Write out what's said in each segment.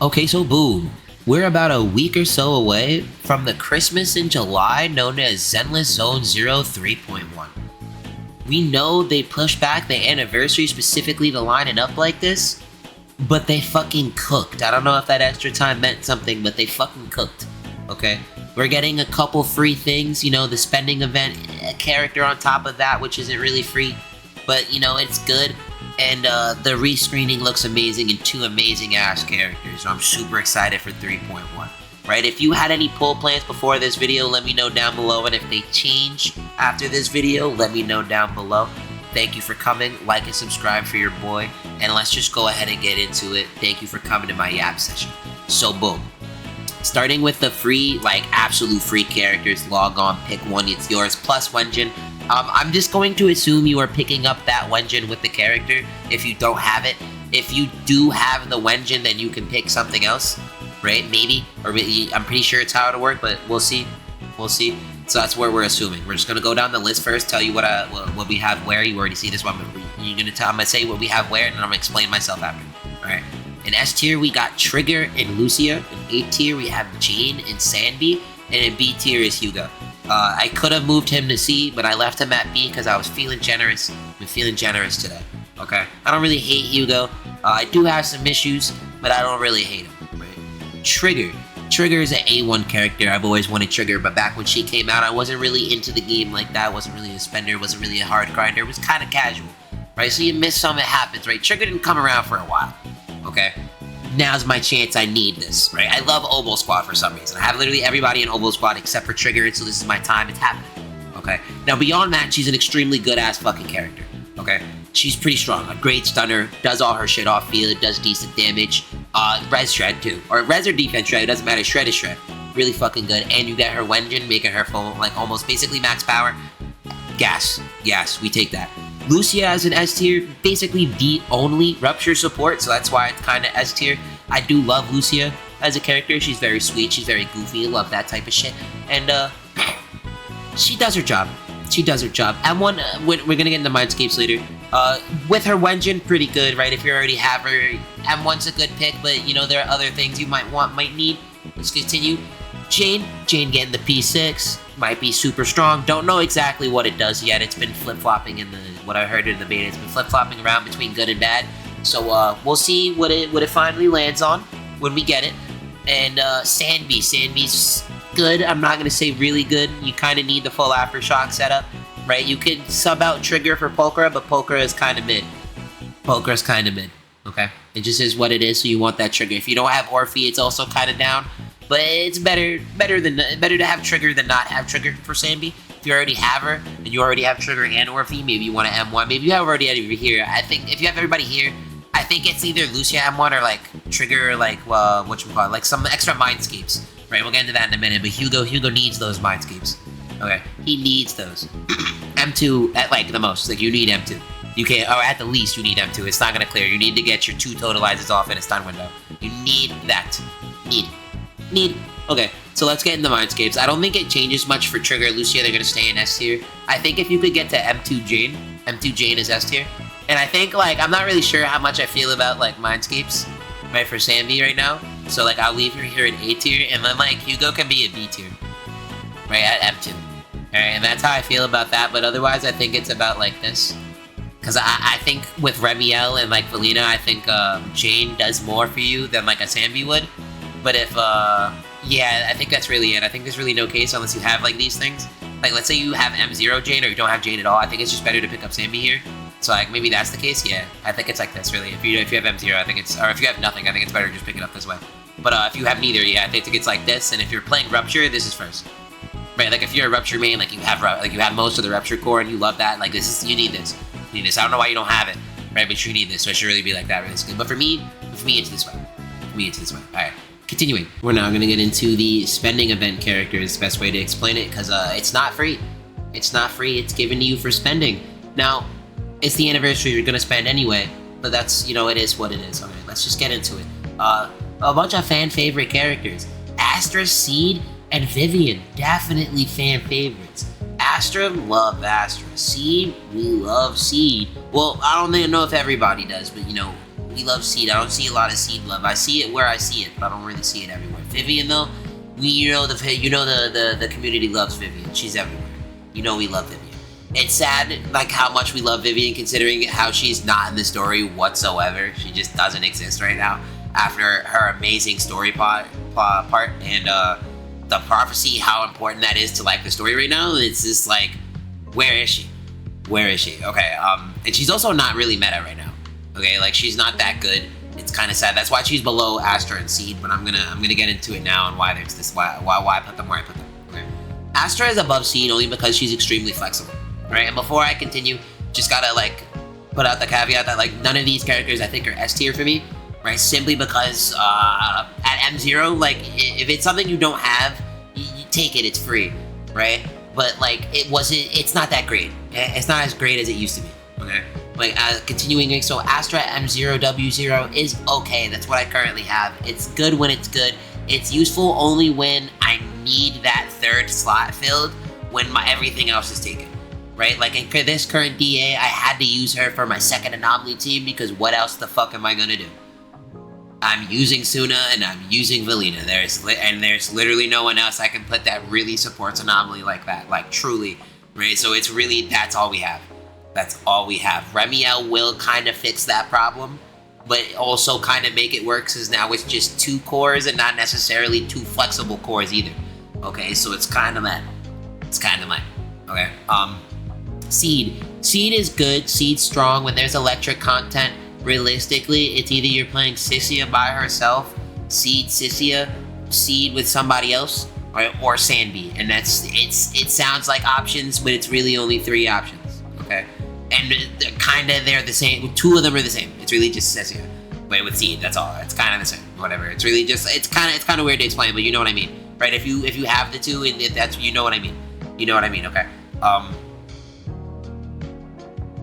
Okay, so boom. We're about a week or so away from the Christmas in July known as Zenless Zone Zero 3.1. We know they pushed back the anniversary specifically to line it up like this, but they fucking cooked. I don't know if that extra time meant something, but they fucking cooked. Okay? We're getting a couple free things, the spending event, a character on top of that, which isn't really free, but it's good. And the rescreening looks amazing and two amazing ass characters. So I'm super excited for 3.1. Right? If you had any pull plans before this video, let me know down below. And if they change after this video, let me know down below. Thank you for coming. Like and subscribe for your boy. And let's just go ahead and get into it. Thank you for coming to my Yap session. So boom. Starting with the free, absolute free characters. Log on, pick one, it's yours. Plus Wenjin. I'm just going to assume you are picking up that Wenjin with the character if you don't have it. If you do have the Wenjin, then you can pick something else. Right? Maybe. Or maybe, I'm pretty sure it's how it'll work, but we'll see. We'll see. So that's where we're assuming. We're just going to go down the list first, tell you what we have where. You already see this one. I'm going to say what we have where, and then I'm going to explain myself after. Alright. In S tier, we got Trigger and Lucia. In A tier, we have Jane and Sandy. And in B tier is Hugo. I could have moved him to C, but I left him at B because I was feeling generous. I'm feeling generous today. Okay? I don't really hate Hugo. I do have some issues, but I don't really hate him. Trigger. Trigger is an A1 character. I've always wanted Trigger, but back when she came out, I wasn't really into the game like that. Wasn't really a spender, wasn't really a hard grinder. It was kind of casual, right? So you miss some, it happens, right? Trigger didn't come around for a while, okay? Now's my chance. I need this, right? I love Oboe Squad for some reason. I have literally everybody in Oboe Squad except for Trigger, so this is my time. It's happening, okay? Now, beyond that, she's an extremely good-ass fucking character, okay? She's pretty strong. A great stunner, does all her shit off field, does decent damage. Res shred too. Or res or defense shred, it doesn't matter. Shred is shred. Really fucking good. And you get her Wenjin, making her full, almost basically max power. Gas. Yes, we take that. Lucia as an S tier, basically the only Rupture support, so that's why it's kind of S tier. I do love Lucia as a character. She's very sweet. She's very goofy. I love that type of shit. And, she does her job. She does her job. M1, we're gonna get into Mindscapes later. With her Wenjin, pretty good, right? If you already have her, M1's a good pick, but there are other things you might need. Let's continue. Jane getting the P6, might be super strong. Don't know exactly what it does yet. It's been flip-flopping what I heard in the beta. It's been flip-flopping around between good and bad. So we'll see what it finally lands on when we get it. And Sandy's good. I'm not gonna say really good. You kind of need the full aftershock setup. Right, you could sub out Trigger for Pulchra, but Pulchra is kind of mid. Pulchra's kind of mid, okay? It just is what it is, so you want that Trigger. If you don't have Orphe, it's also kind of down, but it's better to have Trigger than not have Trigger for Sandy. If you already have her, and you already have Trigger and Orphe, maybe you want to M1. Maybe you have already had her here. I think if you have everybody here, I think it's either Lucia M1 or Trigger or some extra Mindscapes. Right, we'll get into that in a minute, but Hugo needs those Mindscapes. Okay, he needs those. M2 at the most, you need M2. You can't, or at the least you need M2. It's not gonna clear. You need to get your 2 totalizers off in a stun window. You need that. Need. Okay, so let's get into Mindscapes. I don't think it changes much for Trigger and Lucia. They're gonna stay in S tier. I think if you could get to M2 Jane is S tier. And I think I'm not really sure how much I feel about Mindscapes, right, for Sandy right now. So I'll leave her here in A tier, and then Hugo can be a B tier, right, at M2. Alright, and that's how I feel about that, but otherwise I think it's about this. Because I think with Remiel and Valina, I think Jane does more for you than a Sandy would. But if, yeah, I think that's really it. I think there's really no case unless you have these things. Let's say you have M0 Jane or you don't have Jane at all, I think it's just better to pick up Sandy here. So maybe that's the case, yeah. I think it's this really. If you have M0, I think it's, or if you have nothing, I think it's better to just pick it up this way. But if you have neither, yeah, I think it's this, and if you're playing Rupture, this is first. Right, if you're a Rupture main, you have most of the Rupture core and you love that, you need this. You need this. I don't know why you don't have it, right? But you need this, so it should really be that really good. But for me, it's this way. Alright, continuing. We're now gonna get into the spending event characters, best way to explain it, because it's not free. It's not free, it's given to you for spending. Now, it's the anniversary you're gonna spend anyway, but that's, it is what it is. Alright, let's just get into it. A bunch of fan favorite characters. Astra, Seed, and Vivian, definitely fan favorites. Astra, love Astra. Seed, we love Seed. Well, I don't even know if everybody does, but We love Seed. I don't see a lot of Seed love. I see it where I see it, but I don't really see it everywhere. Vivian though, the community loves Vivian. She's everywhere. You know we love Vivian. It's sad, like, how much we love Vivian, considering how she's not in the story whatsoever. She just doesn't exist right now after her amazing story part and the prophecy, how important that is to, like, the story right now. It's just like, where is she? Where is she? Okay, and she's also not really meta right now. Okay, like, she's not that good. It's kind of sad. That's why she's below Astra and Seed, but I'm gonna get into it now and why there's this, why I put them where I put them. Okay. Astra is above Seed only because she's extremely flexible. Right, and before I continue, just gotta, like, put out the caveat that, like, none of these characters I think are S tier for me, right? Simply because at M0, like, if it's something you don't have, you take it, it's free, right? But, like, it's not that great. It's not as great as it used to be, okay? Like, continuing, so Astra M0 W0 is okay. That's what I currently have. It's good when it's good. It's useful only when I need that third slot filled when everything else is taken. Right, like in this current DA, I had to use her for my second anomaly team because what else the fuck am I gonna do? I'm using Suna and I'm using Valina. There's literally no one else I can put that really supports anomaly like that, like truly, right? So it's really, that's all we have. That's all we have. Remiel will kind of fix that problem, but also kind of make it work because now it's just 2 cores and not necessarily 2 flexible cores either. Okay, so it's kind of that. It's kind of like, okay, Seed. Seed is good. Seed's strong. When there's electric content, realistically, it's either you're playing Sissia by herself, Seed, Sissia, Seed with somebody else, or Sandby. And it sounds like options, but it's really only 3 options. Okay? And they're the same. 2 of them are the same. It's really just Sissia. But with Seed, that's all. It's kind of the same. Whatever. It's really just, it's kind of weird to explain, but you know what I mean. Right? If you have the 2, and that's, you know what I mean. You know what I mean, okay?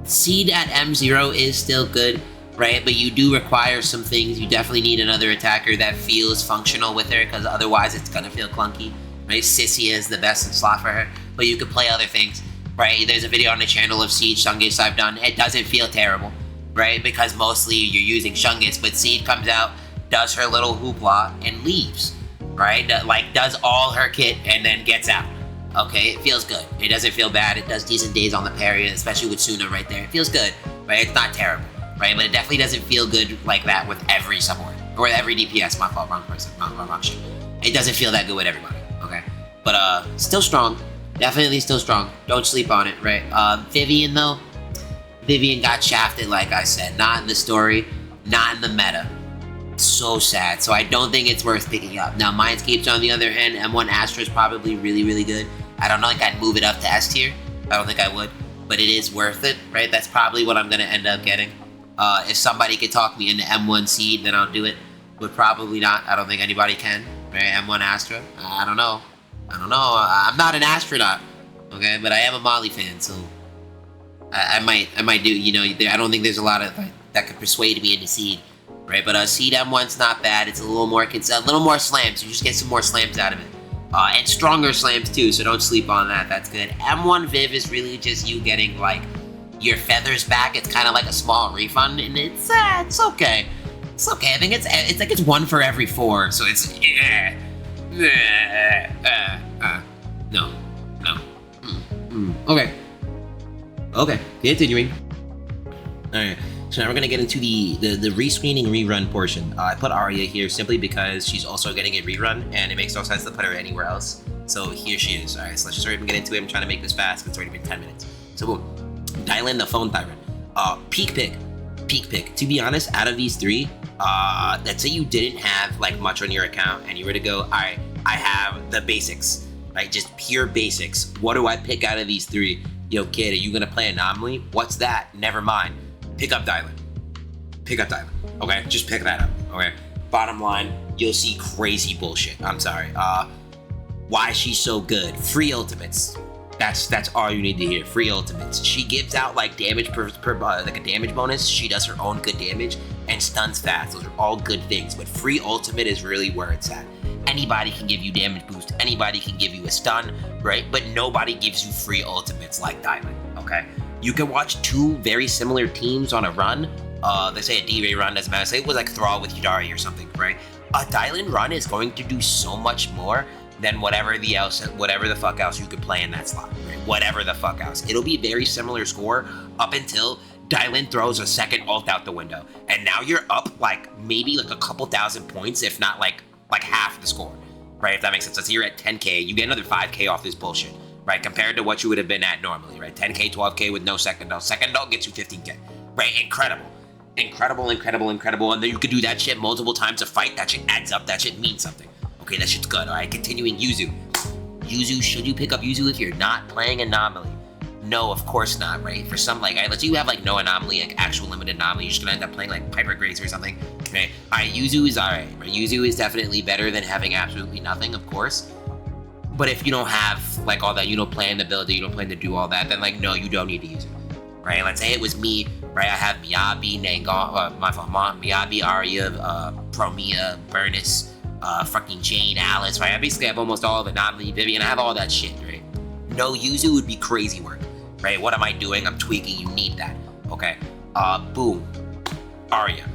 Seed at M0 is still good, right? But you do require some things. You definitely need another attacker that feels functional with her, because otherwise it's gonna feel clunky, right? Sissia is the best slot for her, but you could play other things, right? There's a video on the channel of Siege Shungus I've done. It doesn't feel terrible, right? Because mostly you're using Shungus, but Seed comes out, does her little hoopla, and leaves, right? Like, does all her kit and then gets out. Okay, it feels good. It doesn't feel bad. It does decent days on the parry, especially with Suna right there. It feels good, right? It's not terrible, right? But it definitely doesn't feel good like that with every support. Or with every DPS. My fault, wrong person. Wrong shit. It doesn't feel that good with everybody, okay? But, still strong. Definitely still strong. Don't sleep on it, right? Vivian, though. Vivian got shafted, like I said. Not in the story. Not in the meta. So sad. So I don't think it's worth picking up. Now, Mindscape's on the other hand. M1 Astra is probably really, really good. I don't think I'd move it up to S tier. I don't think I would. But it is worth it, right? That's probably what I'm going to end up getting. If somebody could talk me into M1 Seed, then I'll do it. But probably not. I don't think anybody can. Right? M1 Astra? I don't know. I'm not an astronaut. Okay? But I am a Molly fan, so I might do, you know, I don't think there's a lot of that could persuade me into Seed. Right? But Seed M1's not bad. It's a little more slams. You just get some more slams out of it. And stronger slams too, so don't sleep on that. That's good. M1 Viv is really just you getting, like, your feathers back. It's kind of like a small refund, and it's okay. It's okay. I think it's like it's 1 for every 4, so it's no. Okay. Continuing. All right. So now we're gonna get into the rescreening rerun portion. I put Arya here simply because she's also getting a rerun, and it makes no sense to put her anywhere else. So here she is. All right, so let's just get into it. I'm trying to make this fast. It's already been 10 minutes. So boom, dial in the phone tyrant. Peak pick. To be honest, out of these 3, let's say you didn't have like much on your account, and you were to go, all right, I have the basics, right? Just pure basics. What do I pick out of these 3? Yo, kid, are you gonna play Anomaly? What's that? Never mind. Pick up Dylan. Okay? Just pick that up. Okay? Bottom line, you'll see crazy bullshit. I'm sorry. Why she's so good. Free ultimates. That's all you need to hear. Free ultimates. She gives out like damage per like a damage bonus. She does her own good damage and stuns fast. Those are all good things. But free ultimate is really where it's at. Anybody can give you damage boost. Anybody can give you a stun, right? But nobody gives you free ultimates like Dylan. Okay? You can watch 2 very similar teams on a run, let's say a D-Ray run, doesn't matter. Say it was like Thrall with Yudari or something, right? A Dylan run is going to do so much more than whatever the fuck else you could play in that slot, right? Whatever the fuck else. It'll be a very similar score up until Dylan throws a second ult out the window. And now you're up like maybe like a couple thousand points, if not like half the score, right? If that makes sense. Let's say you're at 10K, you get another 5K off this bullshit, right? Compared to what you would have been at normally, right? 10K, 12K with no second ult. Second ult gets you 15K, right? Incredible. And then you could do that shit multiple times a fight. That shit adds up. That shit means something. Okay, that shit's good. All right, continuing Yuzu. Should you pick up Yuzu if you're not playing Anomaly? No, of course not, right? For some, like, let's say you have, like, no Anomaly, like, actual limited Anomaly, you're just gonna end up playing, like, Piper Grace or something, right? Alright, Yuzu is alright, right? Yuzu is definitely better than having absolutely nothing, of course. But if you don't have, like, all that, you don't plan the build, you don't plan to do all that, then, like, no, you don't need to use it, right? Let's say it was me, right? I have Miyabi, Miyabi, Arya, Promia, Burnus, fucking Jane, Alice, right? I basically have almost all of it, Anomaly, Vivian, I have all that shit, right? No Yuzu would be crazy work, right? What am I doing? I'm tweaking, you need that, okay? Boom. Arya.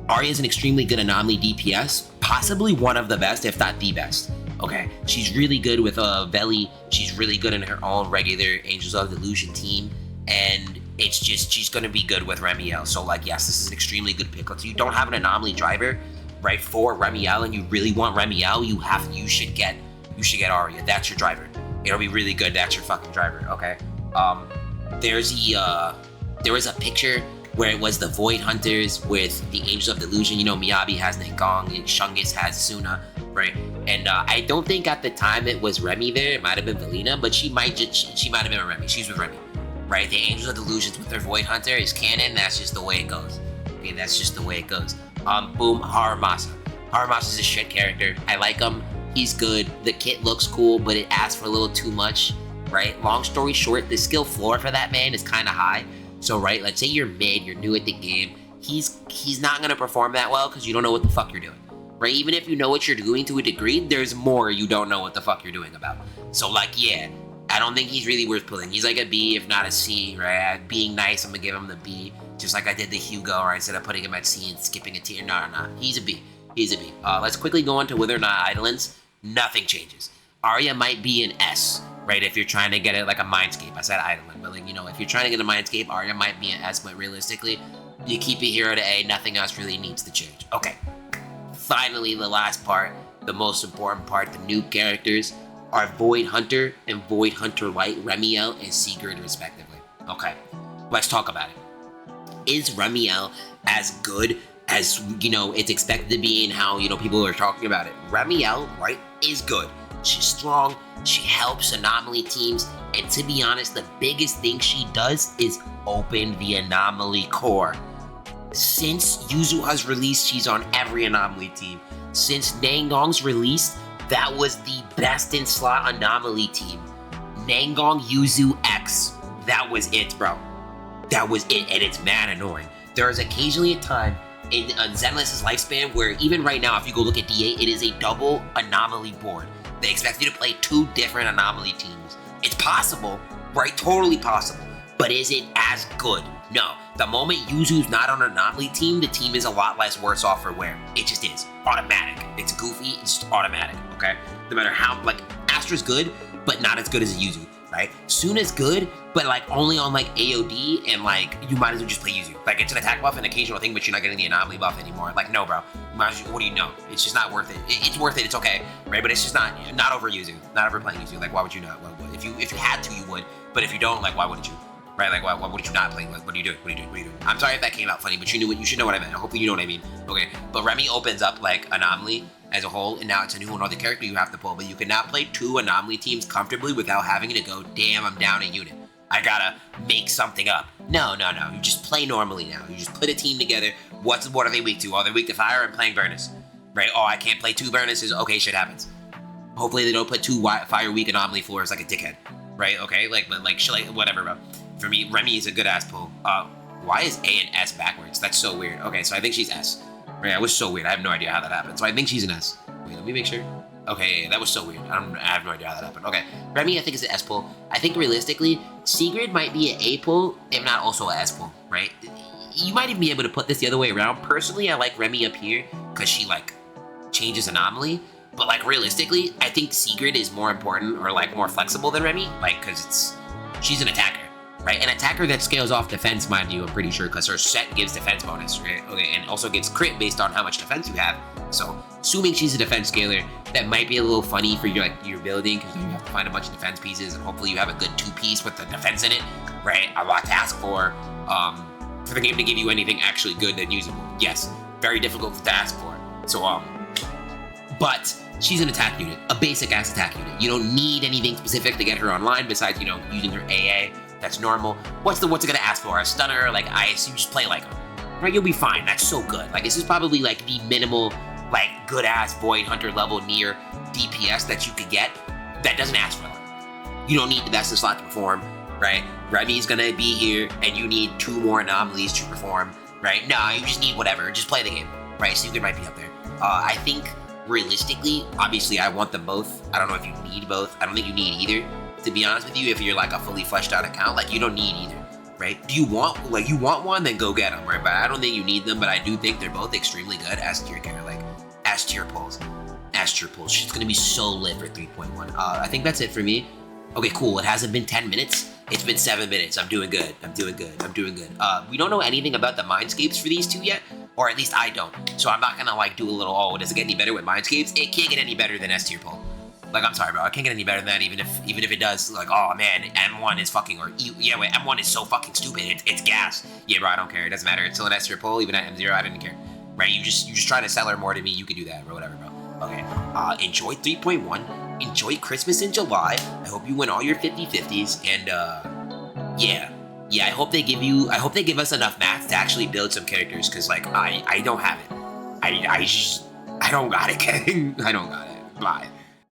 Arya is an extremely good Anomaly DPS, possibly one of the best, if not the best, okay? She's really good with Veli, she's really good in her own regular Angels of Delusion team, and it's just, she's gonna be good with Remiel, so like, yes, this is an extremely good pick. So you don't have an Anomaly driver, right, for Remiel, and you really want Remiel, you should get Arya. That's your driver. It'll be really good. That's your fucking driver. Okay. There was a picture where it was the Void Hunters with the Angels of Delusion. You know, Miyabi has Nengong, and Shungus has Suna, right? And I don't think at the time it was Remy there. It might have been Valina, but she might have been with Remy. She's with Remy, right? The Angels of Delusions with their Void Hunter is canon. That's just the way it goes. Okay, that's just the way it goes. Boom, Haramasa. Haramasa's a shit character. I like him. He's good. The kit looks cool, but it asks for a little too much, right? Long story short, the skill floor for that man is kind of high. So, right, let's say you're mid, you're new at the game. He's not going to perform that well because you don't know what the fuck you're doing, right? Even if you know what you're doing to a degree, there's more you don't know what the fuck you're doing about. So, like, yeah, I don't think he's really worth pulling. He's like a B, if not a C, right? Being nice, I'm going to give him the B, just like I did the Hugo, right? Instead of putting him at C and skipping a tier. No. He's a B. He's a B. Let's quickly go on to whether or not Idolins. Nothing changes. Arya might be an S, right? If you're trying to get it like a Mindscape. I said Idolin, but like, you know, if you're trying to get a Mindscape, Arya might be an S, but realistically, you keep a hero to A, nothing else really needs to change. Okay. Finally, the last part, the most important part, the new characters are Void Hunter and Void Hunter Light, Remiel and Sigurd respectively. Okay. Let's talk about it. Is Remiel as good as, you know, it's expected to be and how, you know, people are talking about it? Remiel, right, is good. She's strong, she helps Anomaly teams, and to be honest, the biggest thing she does is open the Anomaly core. Since Yuzu has released, she's on every Anomaly team. Since Nangong's release, that was the best in slot Anomaly team. Nangong Yuzu X. That was it, bro. That was it, and it's mad annoying. There is occasionally a time in Zenless's lifespan where even right now, if you go look at D8, it is a double Anomaly board. They expect you to play two different Anomaly teams. It's possible, right? Totally possible. But is it as good? No. The moment Yuzu's not on an Anomaly team, the team is a lot less worse off for wear. It just is. Automatic. It's goofy, it's just automatic, okay? No matter how, like, Astra's good, but not as good as Yuzu, right? Suna's good, but like only on like AOD, and like you might as well just play Yuzu. Like, it's an attack buff, an occasional thing, but you're not getting the Anomaly buff anymore. Like, no, bro. What do you know? It's just not worth it. It's worth it. It's okay, right? But it's just not over Yuzu. Not over playing Yuzu. Like, why would you not? If you had to, you would. But if you don't, like, why wouldn't you? Right? Like, why would you not play? Like, what are you doing? I'm sorry if that came out funny, but you should know what I meant. Hopefully you know what I mean. Okay. But Remy opens up like Anomaly as a whole, and now it's a new another character you have to pull. But you cannot play two Anomaly teams comfortably without having to go, damn, I'm down a unit. I gotta make something up. No. You just play normally now. You just put a team together. What are they weak to? Oh, they're weak to fire and playing Burnus. Right? Oh, I can't play two Burnuses. Okay, shit happens. Hopefully they don't put two fire weak Anomaly floors like a dickhead. Right? Okay? Like whatever, bro. For me, Remy is a good ass pull. Why is A and S backwards? That's so weird. Okay, so I think she's S. Right, that was so weird. I have no idea how that happened. So I think she's an S. Wait, let me make sure. Okay, that was so weird. I have no idea how that happened. Okay, Remy I think is an S pull. I think realistically, Sigurd might be an A pull, if not also an S pull, right? you might even be able to put this the other way around. Personally, I like Remy up here because she like changes anomaly. But like realistically, I think Sigrid is more important or like more flexible than Remy, like because she's an attacker, right? An attacker that scales off defense, mind you, I'm pretty sure, because her set gives defense bonus, right? Okay, and also gives crit based on how much defense you have. So assuming she's a defense scaler, that might be a little funny for your like your building because you have to find a bunch of defense pieces, and hopefully you have a good 2-piece with the defense in it, right? A lot to ask for the game to give you anything actually good and usable. Yes, very difficult to ask for. So but she's an attack unit, a basic ass attack unit. You don't need anything specific to get her online besides, you know, using her AA. That's normal. What's it gonna ask for? A stunner? Like, I assume just play like her. Right? You'll be fine. That's so good. Like, this is probably like the minimal, like, good ass Void Hunter level near DPS that you could get that doesn't ask for a lot. You don't need the best in slot to perform, right? Remy's gonna be here and you need 2 more anomalies to perform, right? No, you just need whatever. Just play the game, right? Sigrid might be up there. I think realistically, obviously, I want them both. I don't know if you need both. I don't think you need either, to be honest with you. If you're like a fully fleshed out account, like you don't need either, right? Do you want one, then go get them, right? But I don't think you need them. But I do think they're both extremely good as tier character, like as tier pulls. She's gonna be so lit for 3.1. I think that's it for me. Okay, cool. It hasn't been 10 minutes. It's been 7 minutes. I'm doing good. We don't know anything about the Mindscapes for these two yet. Or at least I don't. So I'm not gonna like do a little, oh, does it get any better with Mindscapes? It can't get any better than S tier pull. Like, I'm sorry, bro. I can't get any better than that, even if it does. Like, oh man, M1 is fucking, or yeah, wait, M1 is so fucking stupid. It's gas. Yeah, bro, I don't care. It doesn't matter. It's still an S tier pull, even at M0. I didn't care. Right? You just try to sell her more to me. You could do that, or whatever, bro. Okay. Enjoy 3.1. Enjoy Christmas in July. I hope you win all your 50/50s, and yeah. Yeah, I hope they give us enough math to actually build some characters, because, like, I don't have it. I don't got it, gang. I don't got it. Bye.